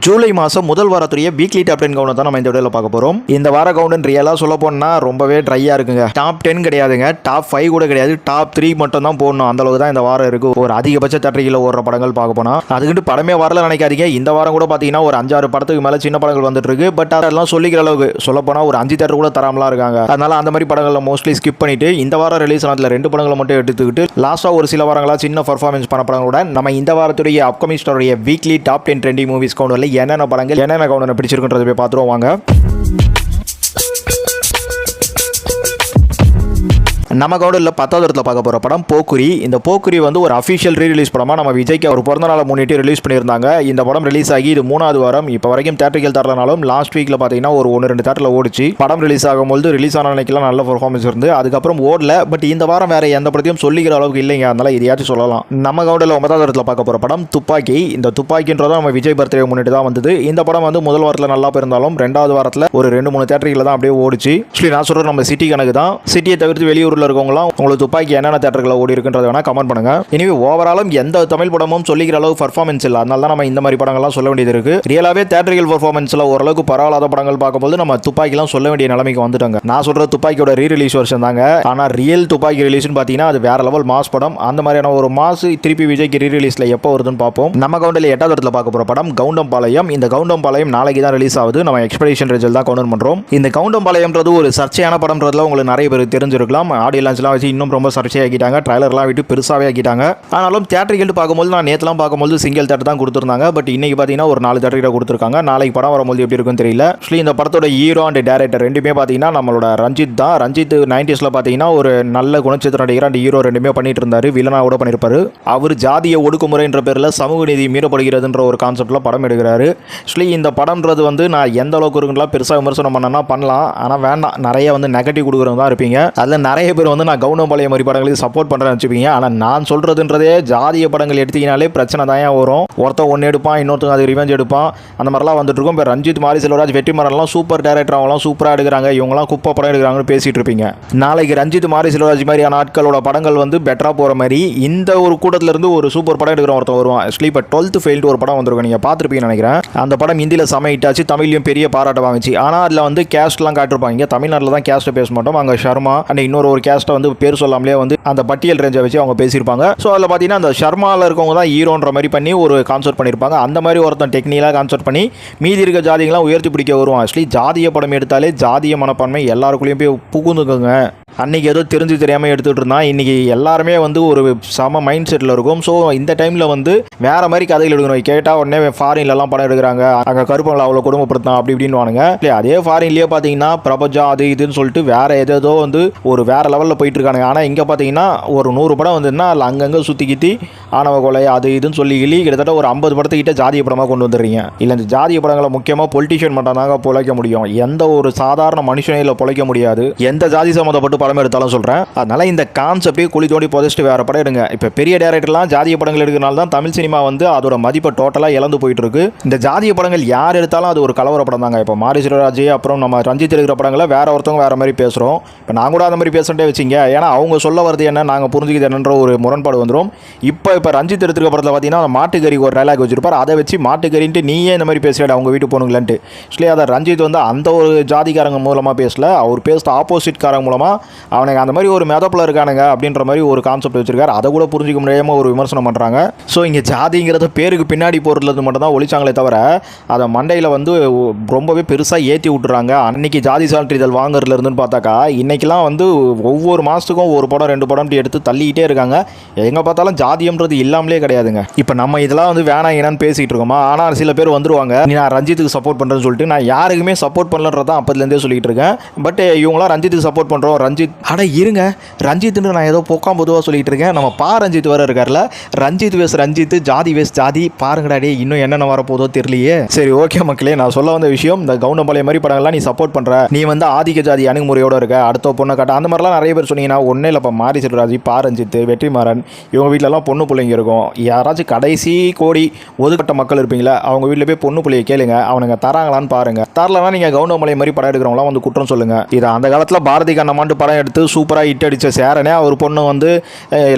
ஜூலை மாதம் முதல் வாரத்துடைய weekly top 10 count தான் நம்ம இந்த வீடியோவில் பார்க்க போகிறோம். இந்த வார கவுண்ட் ரியலாக சொல்ல போனால் ரொம்பவே ட்ரையாக இருக்குங்க. டாப் 10 கிடையாதுங்க, டாப் 5 கூட கிடையாது, டாப் 3 மட்டும் தான் போடணும். அந்த அளவுக்கு தான் இந்த வாரம் இருக்குது. ஒரு அதிகபட்ச தேட்டரில் ஓடுற படங்கள் பார்க்க போனால் அதுக்கிட்டு படமே வரல நினைக்காதீங்க. இந்த வாரம் கூட பார்த்தீங்கன்னா ஒரு 5-6 படத்துக்கு மேலே சின்ன படங்கள் வந்துட்டு இருக்கு. பட் அதெல்லாம் சொல்லிக்கிற அளவுக்கு சொல்ல போனால் ஒரு 5 தேட்டர் கூட தராமலாம் இருக்காங்க. அதனால அந்த மாதிரி படங்களை மோஸ்ட்லி ஸ்கிப் பண்ணிட்டு இந்த வாரம் ரிலீஸ் ஆனதுல 2 படங்களை மட்டும் எடுத்துக்கிட்டு லாஸ்ட்டாக ஒரு சில வாரங்களா சின்ன பர்ஃபார்மன்ஸ் பண்ண படங்களோட நம்ம இந்த வாரத்துடைய அப்கமிங் ஸ்டாருடைய வீக்லி டாப் 10 ட்ரெண்டிங் மூவிஸ் கவுண்டில் என்னென்ன படங்கள் என்னென்ன கவுண்ட் பிடிச்சிருக்குன்றதை போய் பார்த்துருவோம் வாங்க. நம்ம கவுண்டில் 10வது இடத்துல பார்க்க போகிற படம் போக்குரி. இந்த போக்குரி வந்து ஒரு அஃபிஷியல் ரீரிலீஸ் படமாக நம்ம விஜய்க்கு ஒரு பிறந்த நாளை முன்னிட்டு ரிலீஸ் பண்ணியிருந்தாங்க. இந்த படம் ரிலீஸ் ஆகி இது 3வது வாரம். இப்போ வரைக்கும் தேட்டரிக்கல் தரலனாலும் லாஸ்ட் வீக்கில் பார்த்தீங்கன்னா ஒரு 1-2 தேட்டரில் ஓடிச்சு. படம் ரிலீஸ் ஆகும்போது ரிலீஸ் ஆன அன்னைக்கெல்லாம் நல்ல பர்ஃபார்மன்ஸ் இருந்து அதுக்கப்புறம் ஓடல. பட் இந்த வாரம் வேறு எந்த படத்தையும் சொல்லிக்கிற அளவுக்கு இல்லைங்க. அதனால இதையாச்சும் சொல்லலாம். நம்ம கவுண்டில் 9வது இடத்துல பார்க்க போகிற படம் துப்பாக்கி. இந்த துப்பாக்கின்றதும் நம்ம விஜய் பர்த்டே முன்னிட்டு தான் வந்தது. இந்த படம் வந்து முதல் வாரத்தில் நல்லா போயிருந்தாலும் 2வது வாரத்தில் ஒரு 2-3 தேட்டரில் தான் அப்படியே ஓடிச்சு. ஆக்சுவலி நான் சொல்கிறேன் நம்ம சிட்டி கணக்கு தான். சிட்டியை தவிர்த்து வெளியூரில் இருக்கவங்களாம் உங்களுக்கு துப்பாக்கி என்னென்ன தேட்டர்களை ஓடி இருக்குன்றத வேணா கமெண்ட் பண்ணுங்க. எனவே ஓவராலும் எந்த தமிழ் படமும் சொல்லிக்கிற அளவு பர்ஃபார்மன்ஸ் இல்லை. அதனால தான் நம்ம இந்த மாதிரி படங்கள்லாம் சொல்ல வேண்டியது இருக்கு. ரியலாவே தேட்டரிக்கல் பர்ஃபார்மன்ஸ்ல ஓரளவுக்கு பரவாயில்லாத படங்கள் பார்க்கும்போது நம்ம துப்பாக்கிலாம் சொல்ல வேண்டிய நிலைமைக்கு வந்துட்டாங்க. நான் சொல்ற துப்பாக்கியோட ரீரிலீஸ் வருஷன் தாங்க. ஆனா ரியல் துப்பாக்கி ரிலீஸ்னு பார்த்தீங்கன்னா அது வேற லெவல் மாஸ் படம். அந்த மாதிரியான ஒரு மாஸ் திருப்பி விஜய்க்கு ரீரிலீஸ்ல எப்போ வருதுன்னு பார்ப்போம். நம்ம கவுண்டில் 8வது இடத்துல பார்க்க போற படம் கவுண்டம்பாளையம். இந்த கவுண்டம்பாளையம் நாளைக்கு தான் ரிலீஸ் ஆகுது. நம்ம எக்ஸ்பெக்டேஷன் ரிசல்ட் தான் கவுண்ட் பண்றோம். இந்த கவுண்டம்பாளையம்ன்றது ஒரு சர்ச்சையான படம்ன்றதுல உங்களுக்கு நிறைய பேர் தெரிஞ்சிருக்கலாம். ஆடியோ லான்ச்லாம் வச்சு இன்னும் ரொம்ப சர்ச்சையாக்கிட்டாங்க. ட்ரைலர்லாம் விட்டு பெருசாகவே ஆக்கிட்டாங்க. ஆனாலும் தேட்டரிக்கல் பார்க்கும்போது நான் நேற்றுலாம் பார்க்கும்போது சிங்கிள் தேட்டர் தான் கொடுத்துருந்தாங்க. பட் இன்னைக்கு பார்த்தீங்கன்னா ஒரு 4 தேட்டர் கொடுத்துருக்காங்க. நாளைக்கு படம் வரும்போது எப்படி இருக்குன்னு தெரியல. ஆக்சுவலி இந்த படத்தோட ஹீரோ அண்ட் டேரக்டர் ரெண்டுமே பார்த்தீங்கன்னா நம்மளோட ரஞ்சித் தான். ரஞ்சித் 90s பார்த்தீங்கன்னா ஒரு நல்ல குணச்சித்திர நடிகர் அண்ட் ஹீரோ ரெண்டுமே பண்ணிட்டு இருந்தாரு. வில்லனா கூட பண்ணியிருப்பாரு. அவர் ஜாதிய ஒடுக்குமுறைன்ற பேரில் சமூக நீதி மீறப்படுகிறதுன்ற ஒரு கான்செப்டில் படம் எடுக்கிறாரு. ஆக்சுவலி இந்த படம்ன்றது வந்து நான் எந்த அளவுக்கு இருக்குலாம் பெருசாக விமர்சனம் பண்ணனா பண்ணலாம். ஆனால் வேண்டாம், நிறைய வந்து நெகட்டிவ் கொடுக்குறவங்க தான் இருப்பீங்க. அதில் நிறைய பேர் வந்து நான் கவுண்டம்பாளையம் மாதிரி படங்களுக்கு சப்போர்ட் பண்ணுறேன்னு வச்சுப்பீங்க. ஆனால் நான் சொல்கிறதுன்றதே ஜாதிய படங்கள் எடுத்தீங்கனாலே பிரச்சனை தான் வரும். ஒருத்தன் ஒன்று எடுப்பான், இன்னொருத்தங்க அது ரிவெஞ்ச் எடுப்பான். அந்த மாதிரிலாம் வந்துட்டு இருக்கும். இப்போ ரஞ்சித் மாரி செல்வராஜ் வெற்றிமாறன்லாம் சூப்பர் டேரக்டர், அவங்களாம் சூப்பராக எடுக்கிறாங்க, இவங்களாம் குப்பை படம் எடுக்கிறாங்கன்னு பேசிகிட்டு இருப்பீங்க. நாளைக்கு ரஞ்சித் மாரி செல்வராஜ் மாதிரியான ஆட்களோட படங்கள் வந்து பெட்டராக போகிற மாதிரி இந்த ஒரு கூட்டத்திலிருந்து ஒரு சூப்பர் படம் எடுக்கிற ஒருத்தன் வருவான். ஆக்சுவலி இப்போ 12th ஃபெயில்டு ஒரு படம் வந்திருக்கும், நீங்கள் பார்த்துருப்பீங்கன்னு நினைக்கிறேன். அந்த படம் ஹிந்தியில் செம ஹிட் ஆச்சு, தமிழ்லையும் பெரிய பாராட்ட வாங்கிச்சு. ஆனால் அதில் வந்து கேஸ்ட்லாம் காட்டிருப்பாங்க. இங்கே தமிழ்நாட்டில் தான் கேஸ்ட்டை பேச மாட்டோம். அங்கே ஷர்மா அண்ட் இன்னொரு கேஸ்ட்டை வந்து பேர் சொல்லாமலே வந்து அந்த பட்டியல் ரேஞ்சை வச்சு அவங்க பேசியிருப்பாங்க. ஸோ அதில் பார்த்தீங்கன்னா அந்த ஷர்மாவில் இருக்கவங்க தான் ஹீரோன்ற மாதிரி பண்ணி ஒரு கான்செப்ட் பண்ணியிருப்பாங்க. அந்த மாதிரி ஒருத்தன் டெக்னிக்கலாக கான்செப்ட் பண்ணி மீதி இருக்க ஜாதிகளாம் உயர்த்தி பிடிக்க வருவான். ஆக்சுவலி ஜாதிய படம் எடுத்தாலே ஜாதிய மனப்பான்மை எல்லாருக்குள்ளேயும் போய் புகுந்துக்குங்க. அன்றைக்கி ஏதோ தெரிஞ்சு தெரியாமல் எடுத்துகிட்டு இருந்தான். இன்றைக்கி எல்லாருமே வந்து ஒரு சம மைண்ட் செட்டில் இருக்கும். ஸோ இந்த டைமில் வந்து வேறு மாதிரி கதைகள் எடுக்கணும். கேட்டால் உடனே ஃபாரின்லலாம் படம் எடுக்கிறாங்க, அங்கே கருப்பங்களை அவ்வளோ குடும்பப்படுத்தான் அப்படி இப்படின்னு வானுங்க. இல்லை அதே ஃபாரின்லேயே பார்த்தீங்கன்னா பிரபஞ்சம் அது இதுன்னு சொல்லிட்டு வேறு ஏதோ வந்து ஒரு வேறு லெவலில் போயிட்டு இருக்கானுங்க. ஆனால் இங்கே பார்த்தீங்கன்னா ஒரு 100 படம் வந்துன்னா அதில் அங்கங்கே சுற்றி ஆணவ கொலை அது இதுன்னு சொல்லி கிட்டத்தட்ட ஒரு 50 படத்துக்கிட்ட ஜாதிய படமாக கொண்டு வந்துடுறீங்க. இல்லை இந்த ஜாதிய படங்களை முக்கியமாக பொலிட்டிஷியன் மட்டும் தாங்க பொழைக்க முடியும். எந்த ஒரு சாதாரண மனுஷனையில் பொழைக்க முடியாது. எந்த ஜாதி சம்மந்தப்பட்டு படம் எடுத்தாலும் சொல்கிறேன். அதனால இந்த கான்செப்டே குழி தோண்டி புதைச்சிட்டு வேறு படம் எடுங்க. இப்போ பெரிய டேரக்டர்லாம் ஜாதிய படங்கள் எடுக்கிறனால தான் தமிழ் சினிமா வந்து அதோட மதிப்பை டோட்டலாக இழந்து போயிட்டு இருக்கு. இந்த ஜாதிய படங்கள் யார் எடுத்தாலும் அது ஒரு கலவர படம் தாங்க. இப்போ மாரி செல்வராஜ் அப்புறம் நம்ம ரஞ்சித் எடுக்கிற படங்களை வேற ஒருத்தவங்க வேறு மாதிரி பேசுகிறோம். இப்போ நான் கூட அந்த மாதிரி பேசுகிட்டே வச்சிங்க. ஏன்னா அவங்க சொல்ல வருது என்ன, நாங்கள் புரிஞ்சுக்கிது என்னன்ற ஒரு முரண்பாடு வந்துடும். இப்போ ரஞ்சித் எடுத்துக்க படத்தில் பார்த்தீங்கன்னா மாட்டுக்கறிக்கு ஒரு டைலாக் வச்சிருப்பார். அதை வச்சு மாட்டுக்கறின்ட்டு நீயே இந்த மாதிரி பேசுகிற அவங்க வீட்டு போகணுங்களான்ட்டு. ஆக்சுவலி அதை ரஞ்சித் வந்து அந்த ஒரு ஜாதிக்காரங்க மூலமாக பேசல, அவர் பேசுகிற ஆப்போசிட் காரங்க மூலமாக அவனுக்கு அந்த மாதிரி ஒரு மெதப்பில் இருக்கானுங்க அப்படின்ற மாதிரி ஒரு கான்செப்ட் வச்சிருக்காரு. அதை கூட புரிஞ்சிக்க முடியாமல் ஒரு விமர்சனம் பண்ணுறாங்க. ஸோ இங்கே ஜாதிங்கிறத பேருக்கு பின்னாடி போடுறது மட்டும் தான் ஒழிச்சாங்களே தவிர அதை மண்டையில் வந்து ரொம்பவே பெருசாக ஏற்றி விட்டுறாங்க. அன்னைக்கு ஜாதி சான்றிதழ் வாங்குறதுல இருந்துன்னு பார்த்தாக்கா இன்னைக்கெல்லாம் வந்து ஒவ்வொரு மாதத்துக்கும் ஒரு படம் 2 படம் எடுத்து தள்ளிக்கிட்டே இருக்காங்க. எங்கே பார்த்தாலும் ஜாதியம்ன்றது இல்லாமலே கிடையாதுங்க. இப்போ நம்ம இதெல்லாம் வந்து வேணாம் என்னன்னு பேசிகிட்டு இருக்கோமா. ஆனால் சில பேர் வந்துருவாங்க, நான் ரஞ்சித்துக்கு சப்போர்ட் பண்ணுறேன்னு சொல்லிட்டு. நான் யாருக்குமே சப்போர்ட் பண்ணலன்றதான் அப்போதுலேருந்தே சொல்லிட்டு இருக்கேன். பட் இவங்களாம் ரஞ்சித்துக்கு சப்போர்ட் பண்ணுறோம், ரஞ்சித் அட இருங்க ரஞ்சித்னு நான் ஏதோ போக்காம பொதுவாக சொல்லிட்டு இருக்கேன். நம்ம ரஞ்சித் வர இருக்கார்ல, ரஞ்சித் வேஸ் ரஞ்சித், ஜாதி வேஸ் ஜாதி. பாருங்கடாடே இன்னும் என்னென்ன வரப்போதோ தெரியலையே. சரி ஓகே மக்களே, நான் சொல்ல வந்த விஷயம் இந்த கவுண்டம்பாளையம் மாதிரி படங்கள்லாம் நீ சப்போர்ட் பண்ணுற, நீ வந்து ஆதிக்க ஜாதி அணுகுமுறையோடு இருக்க, அடுத்த பொண்ணை காட்ட அந்த மாதிரிலாம் நிறைய பேர் சொன்னீங்கன்னா ஒன்றே இல்லைப்பா. மாரி செல்வராஜ், ரஞ்சித், வெற்றிமாறன் இவங்க வீட்டிலலாம் பொண்ணு பிள்ளைங்க இருக்கும். யாராச்சும் கடைசி கோடி ஒதுக்கப்பட்ட மக்கள் இருப்பீங்களா, அவங்க வீட்டில் போய் பொண்ணு பிள்ளைய கேளுங்க, அவனுங்க தராங்களான்னு பாருங்க. தரலன்னா நீங்கள் கவுண்டம்பாளையம் மாதிரி படம் எடுக்கிறவங்களாம் வந்து குற்றம் சொல்லுங்க. இது அந்த காலத்தில் பாரதி கண்ணமாண்டு படம் எடுத்து சூப்பராக ஹிட் அடித்த சேரனே அவர் பொண்ணு வந்து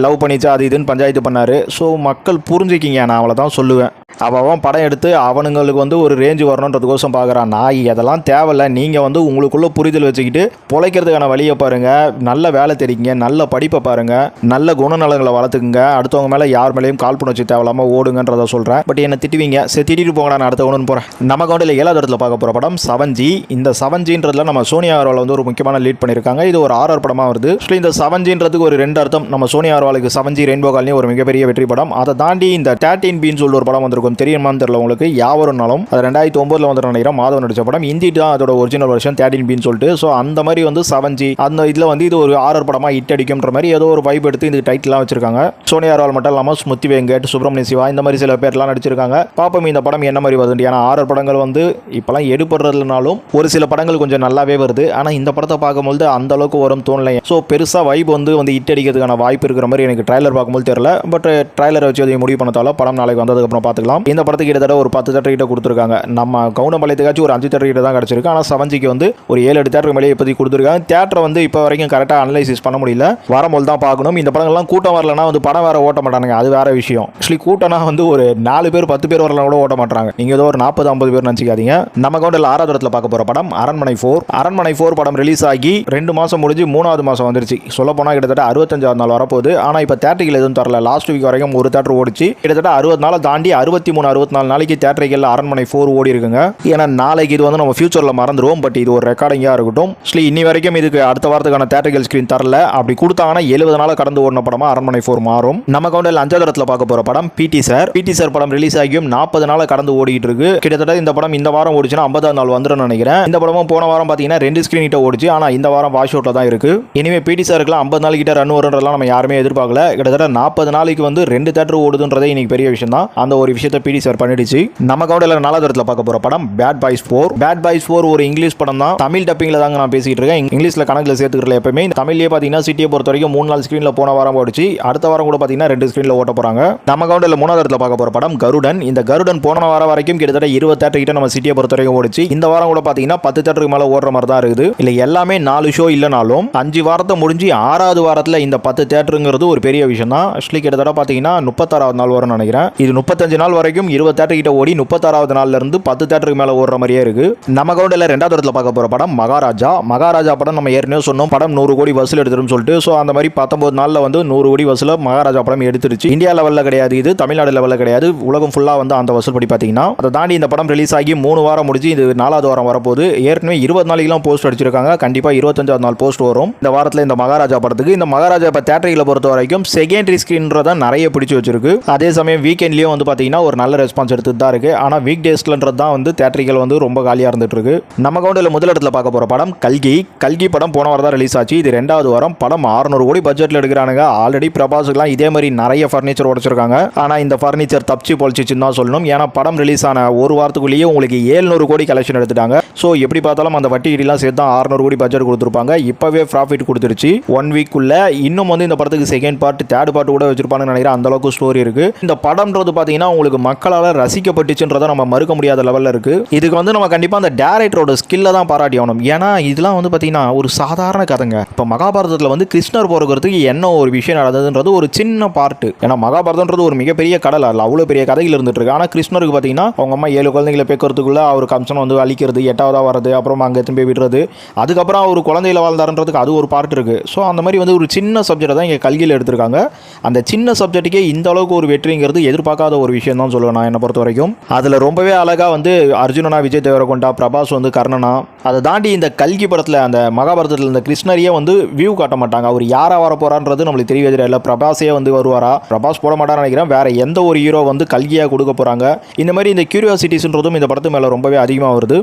லவ் பண்ணிச்சா அது இதுன்னு பஞ்சாயத்து பண்ணார். ஸோ மக்கள் புரிஞ்சுக்கிங்க, நான் அவ்வளோ தான் சொல்லுவேன். அவன் படம் எடுத்து அவனுங்களுக்கு வந்து ஒரு ரேஞ்சு வரணுன்றதுக்கோசம் பார்க்குறான். நாய் அதெல்லாம் தேவையில்ல. நீங்கள் வந்து உங்களுக்குள்ள புரிதல் வச்சுக்கிட்டு பொழைக்கிறதுக்கான வழியை பாருங்கள், நல்ல வேலை தெரியுங்க, நல்ல படிப்பை பாருங்கள், நல்ல குணநலங்களை வளர்த்துக்குங்க, அடுத்தவங்க மேலே யார் மேலேயும் கால் பண்ண வச்சு தேவையில்லாமல் ஓடுங்கன்றதை சொல்கிறேன். பட் என்ன திட்டுவீங்க, சரி திட்டிட்டு போங்க, நான் அடுத்த ஒன்று போகிறேன். நம்ம கவுண்டில் 7வது இடத்துல பார்க்க போகிற படம் 7G. இந்த 7Gன்றதுல நம்ம சோனியா அகர்வால் வந்து ஒரு முக்கியமான லீட் பண்ணியிருக்காங்க. இது ஒரு ஆர்ஆர் படமாக வருது. ஸோ இந்த 7Gன்றதுக்கு ஒரு 2 அர்த்தம். நம்ம சோனியா அகர்வாலுக்கு 7G ரெயின்போ காலனி ஒரு மிகப்பெரிய வெற்றி படம். அதை தாண்டி இந்த 13Bன்னு சொல்லி ஒரு படம் வந்திருக்கும், தெரியுமான்னு தெரியல உங்களுக்கு. யாவரும் நாளும் அது 2009 வந்து நினைக்கிறேன் மாதவன் நடிச்ச படம். ஹிந்தி தான் அதோட ஒரிஜினல் வருஷன் 13Bன்னு சொல்லிட்டு. ஸோ அந்த மாதிரி வந்து 7G அந்த இதில் வந்து இது ஒரு ஆர்ஆர் படமாக ஹிட் அடிக்கும்ன்ற மாதிரி ஏதோ ஒரு வைப் எடுத்து இந்த டைட்டிலாம் வச்சிருக்காங்க. சோனியா அகர்வால் மட்டும் இல்லாமல் ஸ்மிருதி வெங்கட், சுப்ரமணிய சிவா இந்த மாதிரி சில பேர்லாம் நடிச்சிருக்காங்க. பாப்போம் இந்த படம் என்ன மாதிரி வருது. ஏன்னா ஆர்ஆர் படங்கள் வந்து இப்போலாம் எடுப்படுறதுனாலும் ஒரு சில படங்கள் கொஞ்சம் நல்லாவே வருது. ஆனால் இந்த படத்தை பார்க்கும்போது அந்த அளவுக்கு வரும் தோணலை. ஸோ பெருசாக வைப் வந்து ஹிட் அடிக்கிறதுக்கான வாய்ப்பு இருக்கிற மாதிரி எனக்கு ட்ரைலர் பார்க்கும்போது தெரியல. பட் ட்ரைலரை வச்சு அதை முடிவு பண்ணதால படம் நாளைக்கு வந்ததுக்கப்புறம் பார்த்துக்கலாம். இந்த படத்துக்கு கிட்டத்தட்ட ஒரு 10 தேட்டர் கிட்ட கொடுத்துருக்காங்க. நம்ம கவுண்டம்பாளையத்துக்காச்சும் ஒரு 5 தேட்டர் கிட்ட தான் கிடச்சிருக்கு. ஆனால் 7Gக்கு வந்து ஒரு 7-8 தேட்டர் மேலே இப்போதைக்கு கொடுத்துருக்காங்க. தேட்டரை வந்து இப்போ வரைக்கும் கரெக்டாக அனலைசிஸ் பண்ண முடியல. வரும்போது தான் பார்க்கணும். இந்த படங்கள்லாம் கூட்டம் வரலன்னா வந்து படம் வேற ஓட்ட மாட்டானுங்க, அது வேற விஷயம். ஆக்சுவலி கூட்டம்னா வந்து ஒரு 4 பேர் 10 பேர் வரலாம் கூட ஓட்ட மாட்டாங்க. நீங்கள் ஏதோ ஒரு 40-50 பேர் நினச்சிக்காதீங்க. நம்ம கவுண்டில் 6வது இடத்துல பார்க்க போகிற படம் அரண்மனை 4. அரண்மனை 4 படம் ரிலீஸ் ஆகி 2 மாதம் முடிஞ்சு 3வது மாதம் வந்துருச்சு. சொல்ல போனால் கிட்டத்தட்ட 65வது நாள் வரப்போகுது. ஆனால் இப்போ தேட்டரிகள் எதுவும் தரல. லாஸ்ட் வீக் வரைக்கும் ஒரு தேட்டர் ஓடிச்சு. கிட்டத்தட்ட 60 நாளை தாண்டி 63-64 நாளைக்கு தேட்டரிகள் அரண்மனை 4 ஓடி இருக்குங்க. ஏன்னா நாளைக்கு இது வந்து நம்ம ஃபியூச்சரில் மறந்துடுவோம். பட் இது ஒரு ரெக்கார்டிங்காக இருக்கட்டும். இன்னி வரைக்கும் இதுக்கு அடுத்த வாரத்துக்கான தேட்டரிகள் ஸ்க்ரீன் தரல. அப்படி கொடுத்தாங்கன்னா 70 நாள் கடந்து ஓடின படமா அரண்மனை 4 மாறும். நம்ம கவுண்டில் 5வது இடத்துல பார்க்க போகிற படம் பிடி சார். பிடி சார் படம் ரிலீஸ் ஆகியும் 40 நாளை கடந்து ஓடிட்டு இருக்கு. கிட்டத்தட்ட இந்த படம் இந்த வாரம் ஓடிச்சுன்னா 50வது நாள் வந்துடும் நினைக்கிறேன். இந்த படமும் போன வாரம் பார்த்தீங்கன்னா 2 ஸ்க்ரீன் கிட்ட ஓடிச்சு. ஆனால் இந்த வாரம் வாஷ் அவுட்ல தான் இருக்கு. இனிமே பிடி சாருக்குலாம் 50 நாள் கிட்ட ரன் வருன்றதெல்லாம் நம்ம யாருமே எதிர்பார்க்கல. கிட்டத்தட்ட 40 நாளைக்கு வந்து 2 தேட்டர் ஓடுதுன்றதே இன்னைக்கு பெரிய விஷயம் தான். அந்த ஒரு விஷயத்தை பிடி சார் பண்ணிடுச்சு. நம்ம கவுண்டில் 4வது இடத்துல பார்க்க போகிற படம் பேட் பாய்ஸ் 4. பேட் பாய்ஸ் 4 ஒரு இங்கிலீஷ் படம் தான். தமிழ் டப்பிங்ல தாங்க நான் பேசிட்டு இருக்கேன். இங்கிலீஷ்ல கணக்கில் சேர்த்துக்கிறல. எப்பவுமே தமிழ்லேயே பார்த்தீங்கன்னா சிட்டியை பொறுத்த வரைக்கும் 3 நாள் ஸ்க்ரீனில் போன வாரம் ஓடிச்சு. அடுத்த வாரம் கூட பார்த்தீங்கன்னா 2 ஸ்க்ரீனில் ஓட்ட போகிறாங்க. நம்ம கவுண்டில் 3வது இடத்துல பார்க்க போகிற படம் கருடன். இந்த கருடன் போன வாரம் வரைக்கும் கிட்டத்தட்ட 20 தேட்டர் கிட்ட நம்ம சிட்டியை பொறுத்த வரைக்கும் ஓடிச்சு. இந்த வாரம் கூட பார்த்தீங்கன்னா 10 தேட்டருக்கு மேலே ஓடுற மாதிரி தான் இருக்குது. இல்லை எல்லாமே 4 ஷோ இல்லைனாலும் 5 வாரத்தை முடிஞ்சு 6வது வாரத்தில் இந்த 10 தேட்டருங்கிறது ஒரு பெரிய விஷயம் தான். ஆக்சுவலி கிட்டத்தட்ட பார்த்தீங்கன்னா 36வது நாள் வரும்னு நினைக்கிறேன். இது 35 நாள் வரைக்கும் 20 தேட்டர் கிட்ட ஓடி 36வது நாள்ல இருந்து 10 தேட்டருக்கு மேலே ஓடுற மாதிரியே இருக்கு. நம்ம கவுண்டில் 2வது இடத்துல பார்க்க போகிற படம் மகாராஜா. மகாராஜா படம் நம்ம ஏற்கனவே சொன்னோம், படம் 100 கோடி வசூல் எடுத்துரும் சொல்லிட்டு. ஸோ அந்த மாதிரி 19 நாளில் வந்து 100 கோடி வசூல மகாராஜா படம் எடுத்துருச்சு. இந்தியா லெவலில் கிடையாது, இது தமிழ்நாடு லெவலில் கிடையாது, உலகம் ஃபுல்லாக வந்து அந்த வசூல் படி பார்த்தீங்கன்னா. அதை தாண்டி இந்த படம் ரிலீஸ் ஆகி 3 வாரம் முடிஞ்சு இது 4வது வாரம் வரப்போகுது. ஏற்கனவே 20 நாளைக்கெல்லாம் போஸ்ட் அடிச்சிருக்காங்க. கண்டிப்பாக 25வது நாள் போஸ்ட் வரும் இந்த வாரத்தில் இந்த மகாராஜா படத்துக்கு. இந்த மகாராஜா இப்போ தேட்டரிகளை பொறுத்த வரைக்கும் செகண்டரி ஸ்க்ரீன்றதை நிறைய பிடிச்சி வச்சிருக்கு. அதே சமயம் வீக்கெண்ட்லேயும் வந்து பார்த்தீங்கன்னா ஒரு நல்ல ரெஸ்பான்ஸ் எடுத்துட்டு தான் இருக்கு. ஆனால் வீக் டேஸ்லன்றது தான் வந்து தேட்டரிகள் வந்து ரொம்ப காலியாக இருந்துட்டு இருக்கு. நம்ம கவுண்டில் முதல் இடத்துல பார்க்க போகிற படம் கல்கி. கல்கி படம் போன வாரம் தான் ரிலீஸ் ஆச்சு. இது 2வது வாரம். படம் 600 கோடி பட்ஜெட்டில் எடுக்கிறானுங்க. ஆல்ரெடி பிரபாஸுக்குலாம் இதே மாதிரி நிறைய ஃபர்னிச்சர் உடைச்சிருக்காங்க. ஆனால் இந்த ஃபர்னிச்சர் தப்பிச்சு பொழிச்சிச்சுன்னு தான் சொல்லணும். ஏன்னா படம் ரிலீஸ் ஆன ஒரு வாரத்துக்குள்ளேயே உங்களுக்கு 700 கோடி கலெக்ஷன் எடுத்துட்டாங்க. ஸோ எப்படி பார்த்தாலும் அந்த வட்டி இடிலாம் சேர்த்து தான் 600 கோடி பட்ஜெட் கொடுத்துருப்பாங்க. இப்போவே ப்ராஃபிட் கொடுத்துருச்சு 1 வீக்குள்ள. இன்னும் வந்து இந்த படத்துக்கு செகண்ட் பார்ட் தேர்ட் பார்ட் கூட வச்சிருப்பாங்கன்னு நினைக்கிறேன். அந்த அளவுக்கு ஸ்டோரி இருக்கு. இந்த படம்ன்றது பார்த்தீங்கன்னா உங்களுக்கு மக்களால் ரசிக்கப்பட்டுச்சுன்றதை நம்ம மறுக்க முடியாத லெவலில் இருக்கு. இதுக்கு வந்து நம்ம கண்டிப்பாக அந்த டேரக்டரோட ஸ்கில்லை தான் பாராட்டி ஆகணும். ஏன்னா இதெல்லாம் வந்து பார்த்தீங்கன்னா ஒரு சாதாரண கதைங்க. இப்போ மகாபாரதத்தில் வந்து கிருஷ்ணர் போகிறதுக்கு என்ன ஒரு விஷயம் நடந்ததுன்றது ஒரு சின்ன பார்ட்டு. ஏன்னா மகாபாரதம்ன்றது ஒரு மிகப்பெரிய கடல், அதில் அவ்வளோ பெரிய கதைகள் இருந்துட்டு இருக்கு. ஆனால் கிருஷ்ணருக்கு பார்த்தீங்கன்னா அவங்க அம்மா 7 குழந்தைகளை பேக்கிறதுக்குள்ள அவர் கம்சன் வந்து அழிக்கிறது, 8வதாக வர்றது, அப்புறம் அங்கே திரும்பி விடுறது, அதுக்கப்புறம் அவர் குழந்தையில வாழ்ந்தாருன்றதுக்கு அது ஒரு பார்ட் இருக்கு. ஸோ அந்த மாதிரி வந்து ஒரு சின்ன சப்ஜெக்டை தான் இங்கே கல்கியில் எடுத்திருக்காங்க. அந்த சின்ன சப்ஜெக்ட்டுக்கே இந்த அளவுக்கு ஒரு வெற்றிங்கிறது எதிர்பார்க்காத ஒரு விஷயம் தான் சொல்லுவேன் நான் என்னை பொறுத்த வரைக்கும். அதில் ரொம்பவே அழகாக வந்து அர்ஜுனனா விஜய் தேவரகொண்டா, பிரபாஸ் வந்து கர்ணனா. அதை தாண்டி இந்த கல்கி படத்தில் அந்த மகாபாரதத்தில் இந்த கிருஷ்ணரையே வந்து வியூ காட்ட மாட்டாங்க. அவர் யாரா வர போறான்றது நம்மளுக்கு தெரியவே தெரியல. பிரபாஸே வந்து வருவாரா, பிரபாஸ் போட மாட்டான்னு நினைக்கிறேன். வேற எந்த ஒரு ஹீரோ வந்து கல்கியாக கொடுக்க போறாங்க. இந்த மாதிரி இந்த கியூரியாசிட்டிஸ்ன்றதும் இந்த படத்து மேலே ரொம்பவே அதிகமாக வருது.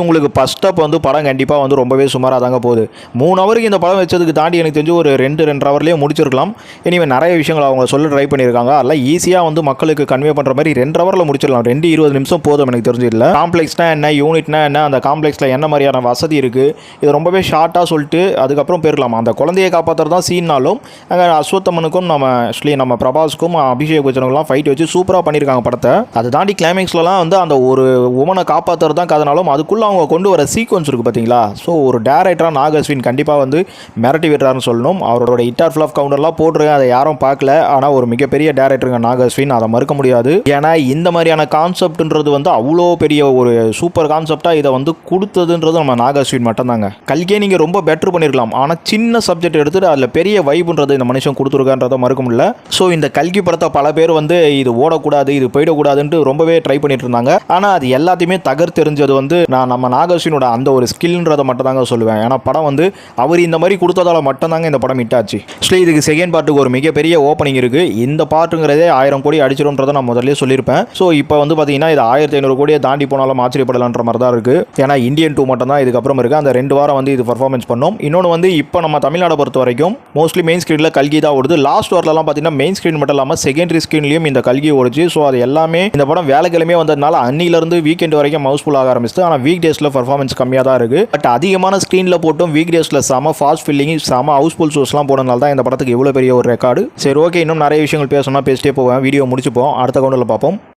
உங்களுக்கு ஃபர்ஸ்ட் அப் வந்து படம் கண்டிப்பாக வந்து ரொம்பவே சுமாராக தாங்க போகுது. 3 ஹவருக்கு இந்த படம் வச்சதுக்கு தாண்டி எனக்கு தெரிஞ்சு ஒரு 2-2.5 ஹவர்லேயே முடிச்சிருக்கலாம். இனிமேல் நிறைய விஷயங்கள் அவங்க சொல்ல ட்ரை பண்ணியிருக்காங்க. அதெல்லாம் ஈஸியாக வந்து மக்களுக்கு கன்வே பண்ணுற மாதிரி 2 ஹவரில் முடிச்சிடலாம். 2-20 நிமிஷம் போதும் எனக்கு தெரிஞ்சிடல. காம்ப்ளெக்ஸ்னா என்ன, யூனிட்னா என்ன, அந்த காம்ப்ளெக்ஸில் என்ன மாதிரியான வசதி இருக்குது, இது ரொம்பவே ஷார்ட்டாக சொல்லிட்டு அதுக்கப்புறம் போயிடலாம். அந்த குழந்தையை காப்பாற்றுறது தான் சீன்னாலும் அங்கே அஸ்வத்தமனுக்கும் நம்ம பிரபாஸுக்கும் அபிஷேக் பச்சனுக்குலாம் ஃபைட் வச்சு சூப்பராக பண்ணியிருக்காங்க படத்தை. அதை தாண்டி கிளைமேக்ஸ்லாம் வந்து அந்த ஒரு உமனை காப்பாற்றுறது தான் கதனாலும் அதுக்குள்ளே அவங்க கொண்டு வர சீக்வன்ஸ் இருக்குது பார்த்தீங்களா. ஸோ ஒரு டேரக்டராக நாக் அஸ்வின் கண்டிப்பாக வந்து மிரட்டி விடுறாருன்னு சொல்லணும். அவரோட ஹிட் ஆர் ஃப்ளாப் கவுண்டர்லாம் போடுறேன், அதை யாரும் பார்க்கல. ஆனால் ஒரு மிகப்பெரிய டேரக்டருங்க நாக் அஸ்வின், அதை மறுக்க முடியாது. ஏன்னா இந்த மாதிரியான கான்செப்ட்ன்றது வந்து அவ்வளோ பெரிய ஒரு சூப்பர் கான்செப்டாக இதை வந்து கொடுத்ததுன்றது நம்ம நாகாஸ்வின் மட்டும்தாங்க. கல்கியை நீங்கள் ரொம்ப பெட்டர் பண்ணியிருக்கலாம், ஆனால் சின்ன சப்ஜெக்ட் எடுத்துகிட்டு அதில் பெரிய வைப்புன்றது இந்த மனுஷன் கொடுத்துருக்கான்றதை மறுக்க முடியல. ஸோ இந்த கல்கி படத்தை பல பேர் வந்து இது ஓடக்கூடாது, இது போயிடக்கூடாதுன்ட்டு ரொம்பவே ட்ரை பண்ணிட்டு இருந்தாங்க. ஆனால் அது எல்லாத்தையுமே தகர்த்தெறிஞ்சது வந்து நான் நம்ம நாகாஸ்வினோட அந்த ஒரு ஸ்கில்ன்றதை மட்டும் தாங்க சொல்லுவேன். ஏன்னா படம் வந்து அவர் இந்த மாதிரி கொடுத்ததால மட்டும்தாங்க இந்த படம் ஹிட் ஆச்சு. ஸோ இதுக்கு செகண்ட் பார்ட்டுக்கு ஒரு மிகப்பெரிய ஓப்பனிங் இருக்குது. இந்த பார்ட்டுங்கிறதே 1000 கோடி அடிச்சிடும்ன்றதை நான் முதல்ல சொல்லியிருப்பேன். ஸோ இப்போ வந்து பார்த்தீங்கன்னா இது 1500 கோடியை தாண்டி போனாலும் ஆச்சரியப்படலான்ற மாதிரி தான் இருக்குது. ஏன்னா இந்தியன் 2 மட்டும் தான் இதுக்கப்புறம் இருக்குது. அந்த 2 வாரம் வந்து இது பர்ஃபார்மன்ஸ் பண்ணோம். இன்னொன்று வந்து இப்போ நம்ம தமிழ்நாடு பொறுத்த வரைக்கும் மோஸ்ட்லி மெயின் ஸ்க்ரீனில் கல்கி தான் ஓடுது. லாஸ்ட் வாரலாம் பார்த்தீங்கன்னா மெயின் ஸ்க்ரீன் மட்டும் இல்லாமல் செகண்டரி ஸ்க்ரீன்லையும் இந்த கல்கி ஓடுச்சு. ஸோ அது எல்லாமே இந்த படம் வேலைக்கிழமையே வந்ததுனால அன்னிலிருந்து வீக்கெண்ட் வரைக்கும் ஹவுஸ்ஃபுல் ஆக ஆரம்பிச்சு. ஆனால் வீக் டேஸில் பர்ஃபார்மன்ஸ் கம்மியாக தான் இருக்குது. பட் அதிகமான ஸ்க்ரீனில் போட்டும் வீக் டேஸில் செம ஃபாஸ்ட் ஃபில்லிங் செம ஹவுஸ்ஃபுல் ஷோஸ்லாம் போனதுனால தான் இந்த படத்துக்கு இவ்வளோ பெரிய ஒரு ரெக்கார்டு. சரி, ஓகே, இன்னும் நிறைய விஷயங்கள் பேசணும்னா பேசிட்டே போவேன். வீடியோ முடிச்சுப்போம், அடுத்த கவுண்டில் பார்ப்போம்.